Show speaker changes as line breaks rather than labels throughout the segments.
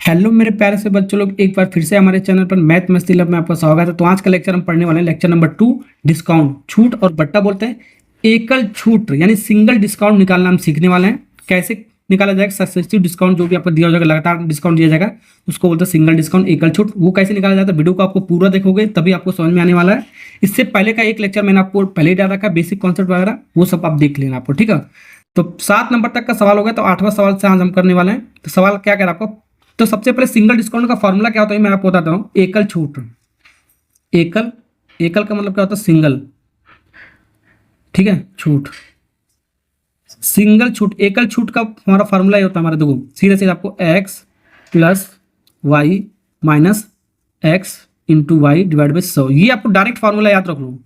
Hello मेरे प्यारे से बच्चों लोग, एक बार फिर से हमारे चैनल पर मैथ मस्ती लैब में आपका स्वागत है। तो आज का लेक्चर हम पढ़ने वाले हैं लेक्चर नंबर 2, डिस्काउंट। छूट और बट्टा बोलते हैं। एकल छूट यानी सिंगल डिस्काउंट निकालना हम सीखने वाले हैं। कैसे निकाला जाएगा सक्सेसिव डिस्काउंट, जो भी आपको दिया हो जाएगा, लगातार डिस्काउंट दिया जाएगा, उसको बोलते हैं सिंगल डिस्काउंट, एकल छूट। वो कैसे निकाला जाता है, वीडियो को आपको पूरा देखोगे तभी आपको समझ में आने वाला है। इससे पहले का एक लेक्चर मैंने आपको पहले ही डाल रखा है, बेसिक कॉन्सेप्ट वगैरह, वो सब आप देख लेना आपको, ठीक है। तो 7 नंबर तक का सवाल हो गया, तो 8वां सवाल से आज हम करने वाले हैं। तो सवाल क्या कह रहा है आपको, तो सबसे पहले सिंगल डिस्काउंट का फॉर्मूला क्या होता है मैं आपको बताता हूं। एकल छूट, एकल एकल का मतलब क्या होता है, सिंगल, ठीक है। छूट, सिंगल छूट, एकल छूट का हमारा फॉर्मूला ये होता है हमारा, देखो सीधे सीधे आपको x plus Y minus X into Y divide by 100। ये आपको डायरेक्ट फॉर्मूला याद रख लो।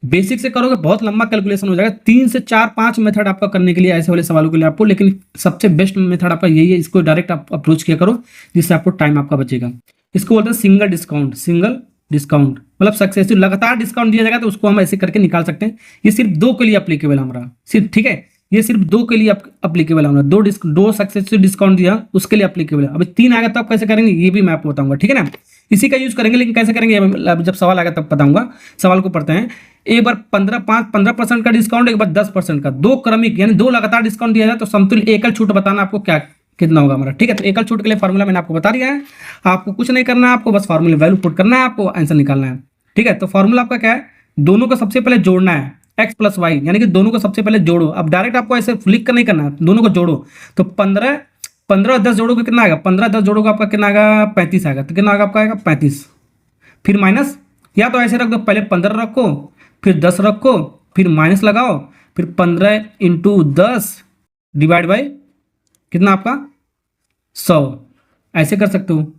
बेसिक से करोगे बहुत लंबा कैलकुलेशन हो जाएगा, 3 से 4-5 मेथड आपका करने के लिए ऐसे वाले सवालों के लिए आपको, लेकिन सबसे बेस्ट मेथड आपका यही है। इसको डायरेक्ट आप अप्रोच किया करो, जिससे आपको टाइम आपका बचेगा। इसको बोलते हैं सिंगल डिस्काउंट। सिंगल डिस्काउंट मतलब सक्सेसिव, लगातार डिस्काउंट दिया जाएगा तो उसको हम ऐसे करके निकाल सकते हैं। ये सिर्फ 2 के लिए अप्लीकेबल है हमारा, सिर्फ, ठीक है। ये सिर्फ 2 के लिए अप्लीकेबल है हमारा। दो सक्सेसिव डिस्काउंट दिया उसके लिए अप्लीकेबल है। अभी 3 आएगा तो आप कैसे करेंगे ये भी मैं आपको बताऊंगा, ठीक है ना। इसी का यूज करेंगे, लेकिन कैसे करेंगे जब सवाल आएगा तब बताऊंगा। सवाल को पढ़ते हैं। एक बार 15% का डिस्काउंट, एक बार 10% का, 2 क्रमिक यानी 2 लगातार डिस्काउंट दिया जाए तो समतुल्य एकल छूट बताना आपको क्या कितना होगा हमारा, ठीक है। तो एकल छूट के लिए फॉर्मूला मैंने आपको बता दिया है। आपको कुछ नहीं करना है, आपको बस फॉर्मूला वैल्यू पुट करना है, आपको आंसर निकालना है, ठीक है। तो फॉर्मूला आपका क्या है, दोनों को सबसे पहले जोड़ना है, x प्लस वाई, यानी कि दोनों को सबसे पहले जोड़ो। अब डायरेक्ट आपको ऐसे लिख कर नहीं करना है, दोनों को जोड़ो। तो 15 10 जोड़ोगे कितना आएगा, 15 10 जोड़ोगे आपका कितना आएगा, 35 आएगा। तो कितना आएगा आपका, आएगा 35। फिर माइनस, या तो ऐसे रख दो, पहले 15 रखो, फिर 10 रखो, फिर माइनस लगाओ, फिर 15 इंटू 10 डिवाइड बाई कितना आपका 100। ऐसे कर सकते हो,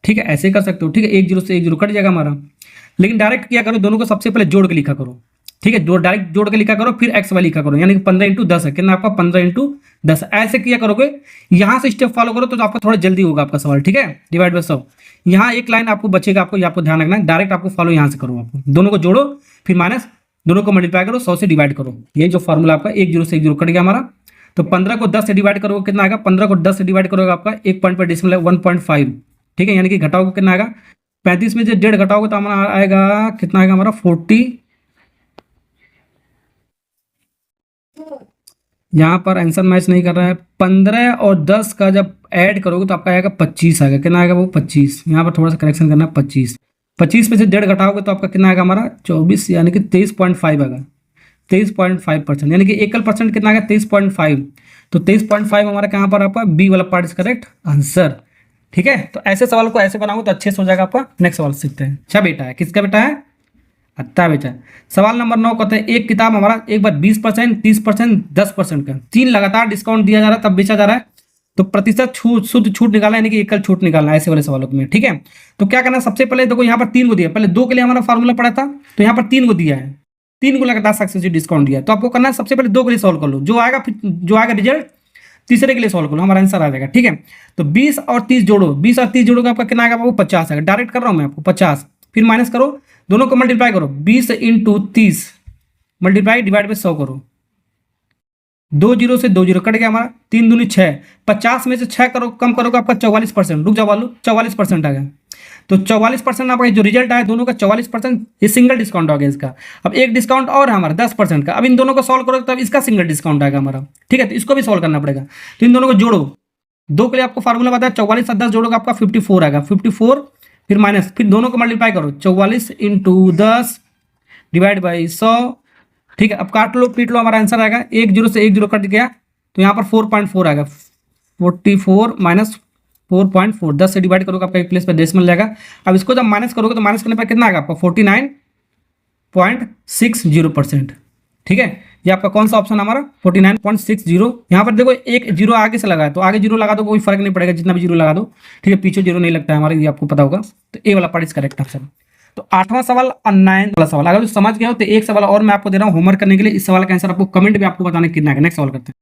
ठीक है, ऐसे कर सकते हो, ठीक है। 1 0 से 1 0 कट जाएगा हमारा। लेकिन डायरेक्ट क्या करो, दोनों को सबसे पहले जोड़ के लिखा करो, ठीक है। डायरेक्ट जोड़ के लिखा करो, फिर एक्स वाई लिखा करो, यानी कि 15 इंटू 10 है कितना आपका, 15 इंटू 10। ऐसे किया करोगे, यहां से स्टेप फॉलो करो तो आपका थोड़ा जल्दी होगा आपका सवाल, ठीक है। डिवाइड बाई 100, यहाँ एक लाइन आपको बचेगा, आपको ध्यान रखना है। डायरेक्ट आपको फॉलो यहाँ से करो, आपको दोनों को जोड़ो, फिर माइनस, दोनों को मल्टीप्लाई करो, 100 से डिवाइड करो। ये जो फॉर्मूला आपका 1 0 से 1 0 कट गया हमारा। तो 15 को 10 से डिवाइड करोगे कितना आएगा, 15 को 10 से डिवाइड करोगे आपका 1 पॉइंट पर डिसिमल 1.5, ठीक है। यानी कि घटाओगे कितना आएगा, 35 में से 1.5 घटाओगे तो हमारा आएगा कितना, आएगा हमारा 40। यहाँ पर आंसर मैच नहीं कर रहा है। 15 और 10 का जब ऐड करोगे तो आपका आएगा 25 आएगा। कितना आएगा वो 25, यहाँ पर थोड़ा सा करेक्शन करना है, 25। 25 में से 1.5 घटाओगे तो आपका कितना आएगा हमारा 24, यानी कि 23.5 आएगा। 23.5%, यानी कि एकल परसेंट कितना आएगा 23.5। तो 23.5 हमारा कहाँ पर आपका बी वाला पार्ट इज करेक्ट आंसर, ठीक है। तो ऐसे सवाल को ऐसे बनाओगे तो अच्छे से हो जाएगा आपका। नेक्स्ट सवाल सीखते हैं। अच्छा बेटा है, किसका बेटा है, अच्छा बेटा। सवाल नंबर 9 कहते हैं, एक किताब हमारा एक बार 20%, 30%, 10% का 3 लगातार डिस्काउंट दिया जा रहा है तब बेचा जा रहा है। तो प्रतिशत छूट, शुद्ध छूट निकालना, यानी कि एकल छूट निकालना है ऐसे वाले सवालों में, ठीक है। तो क्या करना है, सबसे पहले देखो यहाँ पर 3 को दिया, पहले 2 के लिए हमारा फॉर्मूला पड़ा था, तो यहाँ पर 3 को दिया है, 3 को लगातार सक्सेसिव डिस्काउंट दिया। तो आपको करना है सबसे पहले 2 के लिए सॉल्व कर लो, जो आएगा फिर जो आएगा रिजल्ट तीसरे के लिए सॉल्व करो, हमारा आंसर आ जाएगा, ठीक है। तो 20 और 30 जोड़ो, 20 और 30 जोड़ोगे आपका कितना आएगा, वो 50 आएगा। डायरेक्ट कर रहा हूँ मैं आपको 50, फिर माइनस करो, दोनों को मल्टीप्लाई करो, 20 इंटू 30 मल्टीप्लाई डिवाइड बाई 100 करो। 2 0 से 2 0 कट गया हमारा, 3 दूनी 6, 50 में से 6 करो कम करोगे आपका 44%, रुक जाओ वालू 44% आ गया। तो 44% आपका जो रिजल्ट आया दोनों का 44%, ये सिंगल डिस्काउंट आ गया इसका। अब एक डिस्काउंट और है हमारा 10% का, अब इन दोनों को सॉल्व करोगे तब इसका सिंगल डिस्काउंट आएगा हमारा, ठीक है। तो इसको भी सॉल्व करना पड़ेगा। तो इन दोनों को जोड़ो, 2 के लिए आपको फार्मूला बताया, 44 और 10 जोड़ोगे आपका 54 आएगा, 54 फिर माइनस, फिर दोनों को मल्टीप्लाई करो, 44 इंटू 10 डिवाइड बाई 100, ठीक है। अब काट लो पीट लो, हमारा आंसर आएगा 1 0 से 1 0 कट गया, तो यहाँ पर 4.4 आएगा। 44 माइनस 4.4, 10 से डिवाइड करोगे आपका एक प्लेस पर डेसिमल जाएगा। अब इसको जब माइनस करोगे तो माइनस करने पर कितना आएगा आपका 49.60%, ठीक है। ये आपका कौन सा ऑप्शन हमारा 49.60। यहाँ पर देखो एक जीरो आगे से लगा है, तो आगे जीरो लगा दो कोई फर्क नहीं पड़ेगा, जितना भी जीरो लगा दो, ठीक है। पीछे जीरो नहीं लगता है हमारे, ये आपको पता होगा। तो ए वाला पार्ट इज करेक्ट आंसर। तो 8वां सवाल और 9 वाला सवाल अगर समझ गए हो तो एक सवाल और मैं आपको दे रहा हूँ होमवर्क करने के लिए। इस सवाल का आंसर आपको कमेंट में आपको बताने कितना है। नेक्स्ट सवाल करते हैं।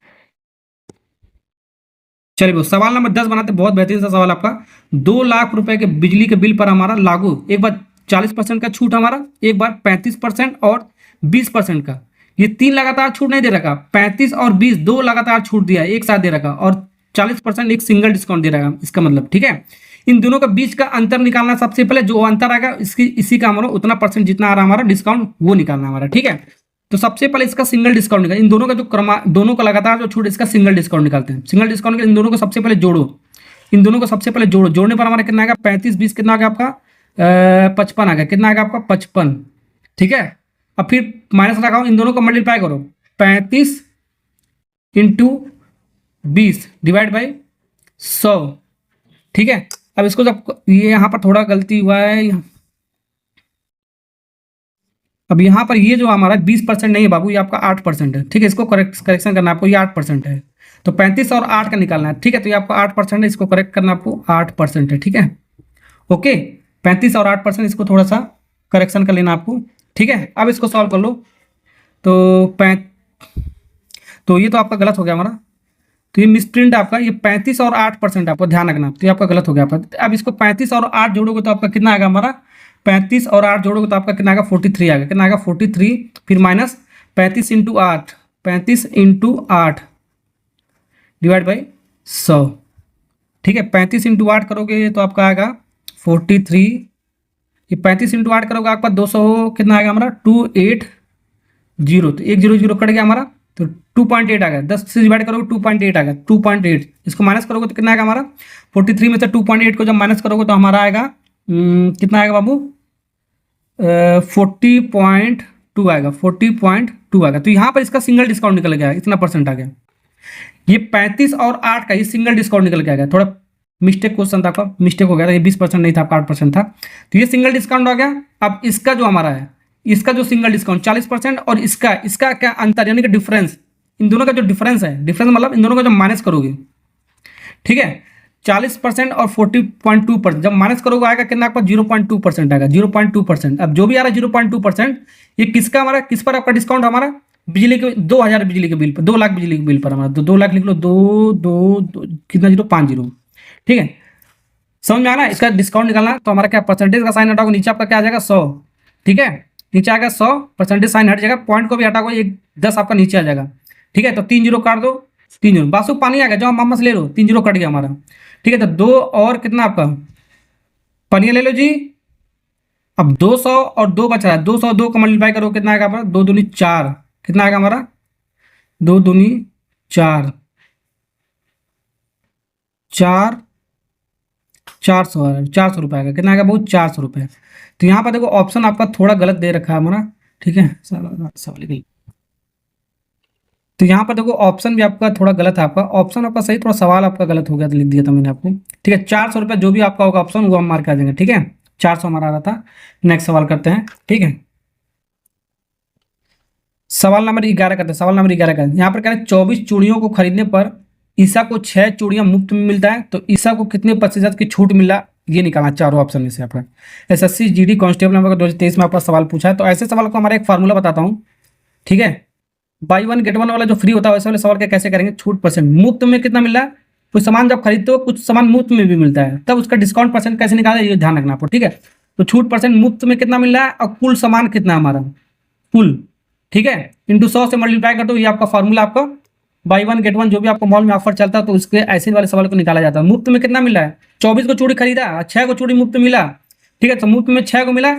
चलिए सवाल नंबर 10 बनाते, बहुत बेहतरीन सा सवाल आपका। 2 लाख रुपए के बिजली के बिल पर हमारा लागू एक बार 40% का छूट हमारा, एक बार 35% और 20% का। ये 3 लगातार छूट नहीं दे रखा, 35 और 20 2 लगातार छूट दिया है, एक साथ दे रखा, और 40% एक सिंगल डिस्काउंट दे रहा है इसका मतलब, ठीक है। इन दोनों के बीच का अंतर निकालना, सबसे पहले जो अंतर आएगा इसकी इसी का हमारा उतना परसेंट जितना आ रहा है हमारा डिस्काउंट वो निकालना हमारा, ठीक है। तो सबसे पहले इसका सिंगल डिस्काउंट निकाल, इन दोनों का जो दोनों का लगातार जो छूट इसका सिंगल डिस्काउंट निकालते हैं। सिंगल डिस्काउंट इन दोनों को सबसे पहले जोड़ो, इन दोनों को सबसे पहले जोड़ो, जोड़ने पर हमारा कितना आएगा 35 20 कितना आ गया आपका 55 आ गया, कितना आ गया आपका 55, ठीक है। अब फिर माइनस लगाओ, इन दोनों को मल्टीप्लाई करो, 35 इंटू 20 डिवाइड बाई 100, ठीक है। अब इसको जब ये यहाँ पर थोड़ा गलती हुआ है, अब यहाँ पर ये जो हमारा 20% नहीं है बाबू, ये आपका 8% है, ठीक है। इसको करेक्शन करना आपको, ये 8% है, तो 35 और 8 का निकालना है, ठीक है। तो ये आपका 8% है, इसको करेक्ट करना आपको 8% है, ठीक है। ओके, 35 और 8% इसको थोड़ा सा करेक्शन कर लेना आपको, ठीक है। अब इसको सॉल्व कर लो, तो ये तो आपका गलत हो गया हमारा, तो ये मिसप्रिंट आपका, ये 35 और 8% आपको ध्यान रखना, तो ये आपका गलत हो गया आपका। अब इसको 35 और 8 जोड़ोगे तो आपका कितना आएगा हमारा, 35 और 8 जोड़ोगे तो आपका कितना आएगा 43 आएगा, कितना आएगा 43, फिर minus 35 into 8, 35 into 8 divide by 100, ठीक है। 35 इंटू 8 करोगे तो आपका आएगा 43, ये 35 इंटू 8 करोगे आपका 200 कितना आएगा हमारा 280, तो 100 कट गया हमारा, तो 2.8 आ गया, 10 से डिवाइड करोगे 2.8 आ गया, 2.8 इसको माइनस करोगे तो कितना आएगा हमारा 43 में से 2.8 को जब माइनस करोगे तो हमारा आएगा कितना आएगा बाबू 40.2 आएगा, 40.2 आएगा। तो यहाँ पर इसका सिंगल डिस्काउंट निकल गया, इतना परसेंट आ गया। ये 35 और 8 का ये सिंगल डिस्काउंट निकल के आ गया, थोड़ा मिस्टेक क्वेश्चन था आपका, मिस्टेक हो गया था, ये 20% नहीं था आपका 8% था, तो ये सिंगल डिस्काउंट आ गया। अब इसका जो हमारा है, इसका जो सिंगल डिस्काउंट 40% और इसका क्या अंतर, यानी कि डिफरेंस, इन दोनों का जो डिफरेंस है, डिफरेंस मतलब इन दोनों का जब माइनस करोगे, ठीक है, 40% और 40.2% जब माइनस करोगे आएगा कितना आपका 0.2% आएगा, 0.2%। अब जो भी आ रहा है 0.2%, ये किसका हमारा, किस पर आपका डिस्काउंट हमारा, बिजली के 2000 बिजली के बिल पर, 2 लाख बिजली के बिल पर हमारा, तो 2 लाख लिख लो, 2 कितना 050, ठीक है। समझ में आ रहा है, इसका डिस्काउंट निकालना, तो हमारा क्या परसेंटेज का साइन हटाओगे, नीचे आपका क्या आ जाएगा 100, ठीक है, नीचे आएगा 100, परसेंटेज साइन हट जाएगा, पॉइंट को भी हटाओगे, एक 10 आपका नीचे आ जाएगा, ठीक है। तो 3 0 काट दो, 3 0 बासु पानी आ गया, जो मामा से ले लो, 3 0 कट गया हमारा, ठीक है। तो 2 और कितना आपका पानी ले लो जी। अब 200 और 2 बच रहा है, 202 को मल्टीप्लाई करो कितना आएगा हमारा 2 दूनी 4, कितना आएगा हमारा 2 दूनी 4, 400 रुपये आएगा, कितना आएगा बहुत 400 रुपये। तो यहाँ पर देखो ऑप्शन आपका थोड़ा गलत दे रखा है हमारा, ठीक है, सवाल गई। तो यहाँ पर देखो ऑप्शन भी आपका थोड़ा गलत है, आपका ऑप्शन आपका सही, थोड़ा सवाल आपका गलत हो गया, तो लिख दिया था मैंने आपको, ठीक है। 400 रुपये जो भी आपका होगा ऑप्शन वो हम मार्क कर देंगे, ठीक है। 400 हमारा आ रहा था। नेक्स्ट सवाल करते हैं, ठीक है। सवाल नंबर 11 करते हैं, सवाल नंबर 11 का यहाँ पर कह रहे हैं 24 चूड़ियों को खरीदने पर ईसा को 6 चूड़ियाँ मुफ्त में मिलता है, तो ईसा को कितने प्रतिशत की छूट मिला, ये निकालना चारों ऑप्शन में से आपका। SSC GD कांस्टेबल नंबर 2023 में आपका सवाल पूछा है, तो ऐसे सवाल को हमारा एक फार्मूला बताता हूँ, ठीक है। बाई 1 गेट 1 वाला जो फ्री होता है वैसे वाले सवाल के कैसे करेंगे, छूट परसेंट, मुफ्त में कितना मिल रहा है, कुछ सामान जब खरीदते हो कुछ सामान मुफ्त में भी मिलता है, तब उसका डिस्काउंट परसेंट कैसे निकाला ये ध्यान रखना आपको, ठीक है। तो छूट परसेंट मुफ्त में कितना मिल रहा है और कुल सामान कितना हमारा कुल, ठीक है, इंटू 100 से मल्टीप्लाई कर दो, ये आपका फार्मूला आपका बाई 1 गेट 1 जो भी आपको मॉल में ऑफर चलता है तो उसके ऐसे वाले सवाल को निकाला जाता है। मुफ्त में कितना मिला है, 24 को चूड़ी खरीदा, 6 को चूड़ी मुफ्त मिला, ठीक है। तो मुफ्त में 6 को मिला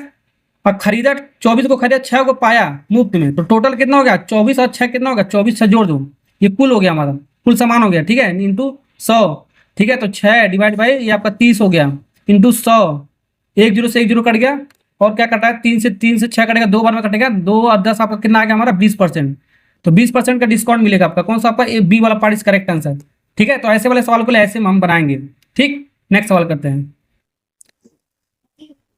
और खरीदा 24 को खरीदा, 6 को पाया मुफ्त में, तो टोटल कितना हो गया 24 और 6 कितना हो गया 24 से जोड़ दो, ये कुल हो गया हमारा, कुल सामान हो गया, ठीक है, इंटू 100, ठीक है। तो 6 डिवाइड बाई ये आपका 30 हो गया, इंटू 100, 1 0 से 1 0 कट गया, और क्या कटा है 3 से 6 कटेगा, 2 बार में कटेगा, 2 और 10 आपका कितना आ गया हमारा 20%, तो 20% का डिस्काउंट मिलेगा आपका, कौन सा आपका बी वाला पार्ट इज करेक्ट आंसर, ठीक है। तो ऐसे वाले सवाल को ऐसे हम बनाएंगे, ठीक। नेक्स्ट सवाल करते हैं,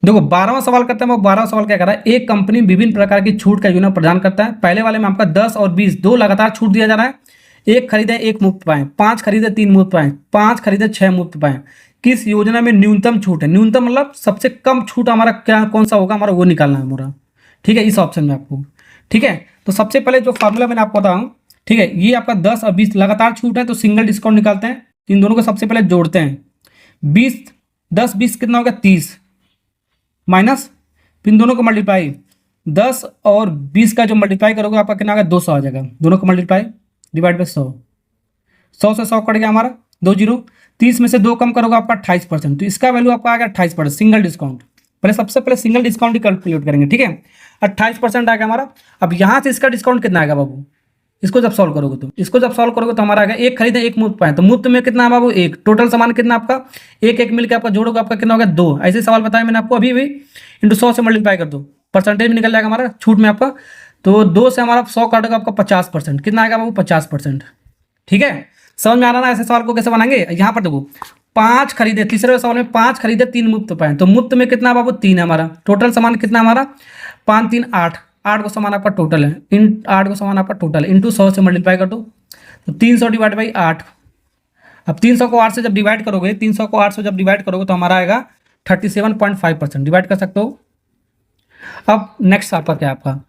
देखो 12वां सवाल करते हैं। वो 12वां सवाल क्या कर रहा है, एक कंपनी विभिन्न प्रकार की छूट का योजना प्रदान करता है। पहले वाले में आपका 10 और 20 दो लगातार छूट दिया जा रहा है, 1 खरीदे 1 मुफ्त पाए, 5 खरीदे 3 मुफ्त पाए, 5 खरीदे 6 मुफ्त पाए। किस योजना में न्यूनतम छूट है, न्यूनतम मतलब सबसे कम छूट हमारा क्या कौन सा होगा हमारा वो निकालना है हमारा, ठीक है, इस ऑप्शन में आपको, ठीक है। तो सबसे पहले जो फार्मूला मैंने आपको बताऊँ, ठीक है, ये आपका 10 और 20 लगातार छूट है तो सिंगल डिस्काउंट निकालते हैं, इन दोनों को सबसे पहले जोड़ते हैं, 20 10 20 कितना होगा 30 माइनस, इन दोनों को मल्टीप्लाई, 10 और 20 का जो मल्टीप्लाई करोगे आपका कितना आएगा 200 आ जाएगा, दोनों को मल्टीप्लाई डिवाइड बाई 100, 100 से 100 कट गया हमारा, 2 जीरो, 30 में से 2 कम करोगे आपका 28%, तो इसका वैल्यू आपका आ गया 28%, सिंगल डिस्काउंट। पहले सबसे पहले सिंगल डिस्काउंट ही कैलकुलेट करेंगे, ठीक है। 28% आ गया हमारा। अब यहाँ से इसका डिस्काउंट कितना आएगा बाबू, इसको जब सॉल्व करोगे तो हमारा आ गया एक खरीदे एक मुफ्त पाए, तो मुफ्त में कितना है बाबू, एक। टोटल सामान कितना आपका, एक एक मिलकर आपका जोड़ोगे आपका कितना होगा, 2। ऐसे सवाल बताया मैंने आपको अभी इंटू 100 से मल्टीप्लाई कर दो, परसेंटेज में निकल जाएगा हमारा छूट में आपका। तो 2 से हमारा 100 काटेगा आपका 50%, कितना आएगा बाबू, 50%, ठीक है। समझ में आ रहा ना ऐसे सवाल को कैसे बनाएंगे। यहाँ पर देखो 5 खरीदे, तीसरे सवाल में 5 खरीदे 3 मुफ्त पाए, तो मुफ्त में कितना बाबू, 3 है हमारा। टोटल सामान कितना हमारा, 5 3 8, 8 को सामान आपका टोटल है, इन 8 को सामान आपका टोटल है, इंटू 100 से मल्टीप्लाई कर दो, तो 300 डिवाइड बाई 8। अब 300 को 8 से जब डिवाइड करोगे, 300 को 8 से जब डिवाइड करोगे तो हमारा आएगा 37.5%, डिवाइड कर सकते हो। अब नेक्स्ट आपका क्या है, आपका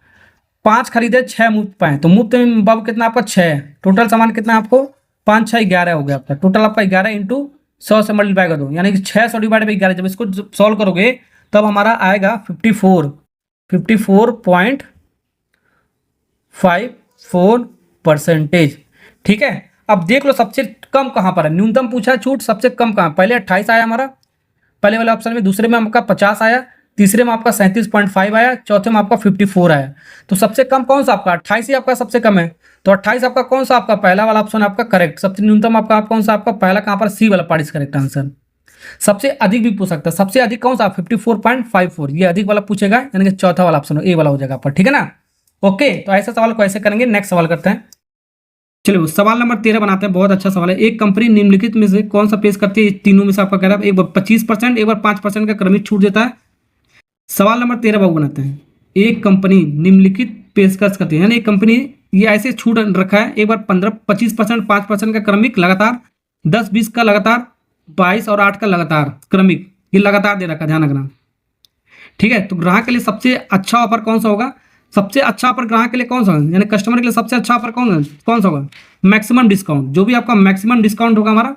5 खरीदे 6 मुफ्त पाए, तो मुफ्त में बाबू कितना आपका 6, टोटल सामान कितना आपको 5 6 11 हो गया आपका, टोटल आपका 11 इंटू 100 से मल्टीप्लाई कर दो, यानी कि 600 डिवाइड बाई 11। जब इसको सॉल्व करोगे तब हमारा आएगा 54.54%, ठीक है। अब देख लो सबसे कम कहाँ पर है, न्यूनतम पूछा है छूट, सबसे कम कहाँ, पहले 28 आया हमारा पहले वाले ऑप्शन में, दूसरे में आपका 50 आया, तीसरे में आपका 37.5 आया, चौथे में आपका 54 आया। तो सबसे कम कौन सा आपका, 28 ही आपका सबसे कम है, तो 28 आपका कौन सा, आपका पहला वाला ऑप्शन आपका करेक्ट। सबसे न्यूनतम आपका कौन सा, आपका पहला कहाँ पर, सी वाला पार्ट इज करेक्ट आंसर। सबसे अधिक भी पूछ सकता है, सबसे अधिक कौन सा, 54.54, ये अधिक वाला पूछेगा, यानी कि चौथा वाला ऑप्शन ए वाला हो जाएगा आपका, ठीक है ना। ओके, तो ऐसे सवाल को ऐसे करेंगे। नेक्स्ट सवाल करते हैं, चलो सवाल नंबर 13 बनाते हैं। बहुत अच्छा सवाल है। एक कंपनी निम्नलिखित में से कौन सा पेश करती है, तीनों में से आपका कह रहा है, एक बार 25%, एक बार 5% का क्रमिक छूट देता है। सवाल नंबर 13 बाबू बनाते हैं। एक कंपनी निम्नलिखित पेशकश करती है, यानी एक कंपनी ये ऐसे छूट रखा है, एक बार 15-25%, 5% का क्रमिक लगातार, 10-20 का लगातार, 22 और 8 का लगातार क्रमिक, ये लगातार दे रखा है, ध्यान रखना, ठीक है। तो ग्राहक के लिए सबसे अच्छा ऑफर कौन सा होगा, सबसे अच्छा ऑफर ग्राहक के लिए कौन सा है, यानी कस्टमर के लिए सबसे अच्छा ऑफर कौन सा होगा, मैक्सिमम डिस्काउंट। जो भी आपका मैक्सिमम डिस्काउंट होगा हमारा,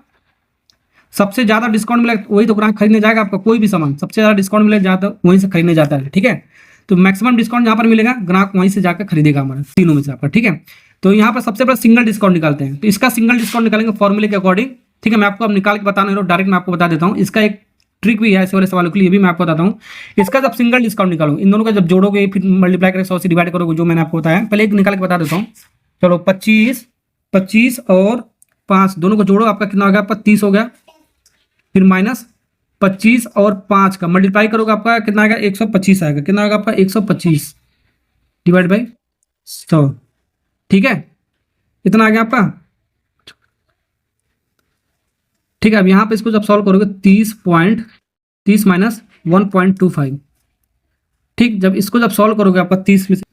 सबसे ज्यादा डिस्काउंट मिलेगा वही तो ग्राहक खरीदने जाएगा आपका, कोई भी सामान सबसे ज्यादा डिस्काउंट मिलेगा जाता वहीं से खरीदने जाता है, ठीक है। तो मैक्सिमम डिस्काउंट जहाँ पर मिलेगा ग्राहक वहीं से जाकर खरीदेगा हमारा, तीनों में से आपका, ठीक है। तो यहाँ पर सबसे पहले सिंगल डिस्काउंट निकालते हैं, तो इसका सिंगल डिस्काउंट निकालेंगे फॉर्मूले के अकॉर्डिंग, ठीक है। मैं आपको अब निकाल के बताने रहा हूँ, डायरेक्ट मैं आपको बता देता हूँ। इसका एक ट्रिक भी है ऐसे वाले सवालों के लिए, भी मैं आपको बताता हूँ। इसका जब सिंगल डिस्काउंट निकालो, इन दोनों का जब जोड़ोगे, फिर मल्टीप्लाई करके 100 से डिवाइड करोगे, जो मैंने आपको बताया, पहले एक निकाल के बता देता हूँ। चलो 25 और 5 दोनों को जोड़ो, आपका कितना हो गया, आपका 30 हो गया। फिर माइनस 25 और 5 का मल्टीप्लाई करोगे, आपका कितना आएगा, 125 आएगा। कितना आएगा आपका, 125 डिवाइड बाई 100, ठीक है। इतना आ गया आपका, ठीक है। अब यहाँ पे इसको जब सॉल्व करोगे 30 माइनस 1.25, ठीक। जब इसको जब सॉल्व करोगे आपका 30 में से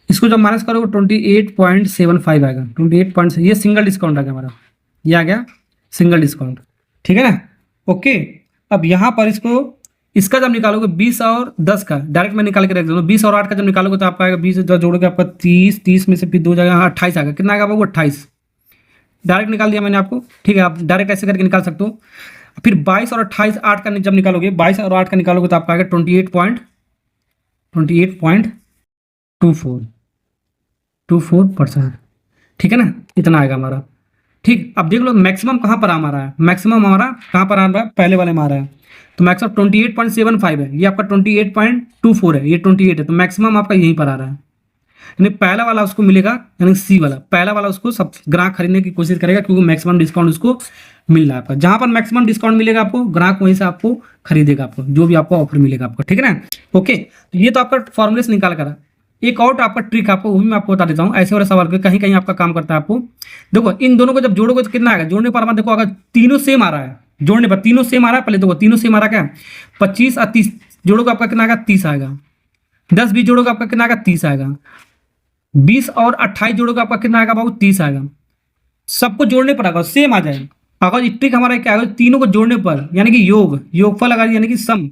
इसको जब माइनस करोगे 28.75 आएगा, 28. ये सिंगल डिस्काउंट आ गया हमारा, ये आ गया सिंगल डिस्काउंट, ठीक है ना। ओके, अब यहाँ पर इसका जब निकालोगे 20 और 10 का, डायरेक्ट मैं निकाल के रख दूँगा। 20 और 8 का जब निकालोगे तो आपका आएगा 20 जब जोड़ोगे आपका 30 में से फिर 2 जगह 28 आएगा। कितना आएगा बाबू, 28, डायरेक्ट निकाल दिया मैंने आपको, ठीक है। आप डायरेक्ट ऐसे करके निकाल सकते हो। फिर 22 और 28 8 का जब निकालोगे, 22 और 8 का निकालोगे तो आपका आएगा 28.24%, ठीक है ना। इतना आएगा हमारा, ठीक। अब देख लो मैक्सिमम कहाँ पर हमारा है, मैक्सिमम हमारा कहाँ पर आ रहा है, पहले वाले में आ रहा है। तो मैक्सिमम 28.75 है, ये आपका 28.24 है, ये 28 है, तो मैक्सिमम आपका यहीं पर आ रहा है। यानी पहला वाला उसको मिलेगा, यानी सी वाला, पहला वाला उसको सब ग्राहक खरीदने की कोशिश करेगा, क्योंकि मैक्सिमम डिस्काउंट उसको मिल रहा है आपका। जहां पर मैक्सिमम डिस्काउंट मिलेगा आपको, ग्राहक वहीं से आपको खरीदेगा, आपको जो भी आपको ऑफर मिलेगा आपको, ठीक है ना। ओके, तो ये तो आपका फॉर्मूले से निकाल करा। एक और आपका ट्रिक आपको वो भी मैं आपको बता देता हूँ, ऐसे वाले सवाल के कहीं कहीं आपका काम करता है आपको। देखो इन दोनों को जब जोड़ोगे तो कितना आएगा, जोड़ने पर देखो अगर तीनों सेम आ रहा है, जोड़ने पर तीनों सेम आ रहा है, पहले देखो तीनों सेम आ रहा क्या, 25 और 30 जोड़ोगे आपका कितना आएगा, 30 आएगा। 10-20 जोड़ोगे आपका कितना आएगा, 30 आएगा। 20 और 28 जोड़ोगे आपका कितना आएगा बाबू, 30 आएगा। सबको जोड़ने पर अगर सेम आ जाए, अगर ट्रिक हमारा क्या है, तीनों को जोड़ने पर यानी कि योगफल अगर यानी कि सम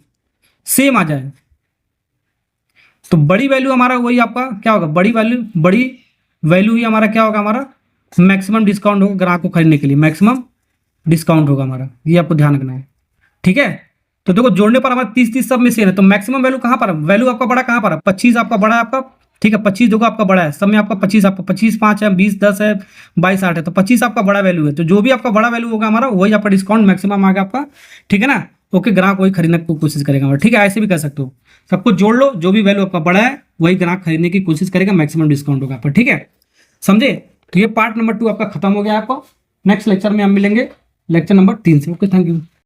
सेम आ जाए तो बड़ी वैल्यू हमारा वही आपका क्या होगा, बड़ी वैल्यू ही हमारा क्या होगा, हमारा मैक्सिमम डिस्काउंट होगा ग्राहक को खरीदने के लिए, मैक्सिमम डिस्काउंट होगा हमारा, ये आपको ध्यान रखना है, ठीक है। तो देखो जोड़ने पर हमारा 30 सब में सेम है, तो मैक्सिमम वैल्यू कहाँ पर, वैल्यू आपका बड़ा कहाँ पर है, 25 आपका बड़ा है आपका ठीक है, 25 देखो आपका बड़ा है, सब में आपका 25, आपका 25 5 है, 20 10 है, 22 8 है, तो 25 आपका बड़ा वैल्यू है। तो जो भी आपका बड़ा वैल्यू होगा हमारा वही आपका डिस्काउंट मैक्सिमम आ गया आपका, ठीक है ना। ओके, ग्राहक वही खरीदने की कोशिश करेगा, ठीक है, ऐसे भी कर सकते हो। सब कुछ जोड़ लो, जो भी वैल्यू आपका बड़ा है वही ग्राहक खरीदने की कोशिश करेगा, मैक्सिमम डिस्काउंट होगा आपका, ठीक है, समझे। तो ये पार्ट नंबर 2 आपका खत्म हो गया। आपको नेक्स्ट लेक्चर में हम मिलेंगे लेक्चर नंबर 3 से। Okay, thank you.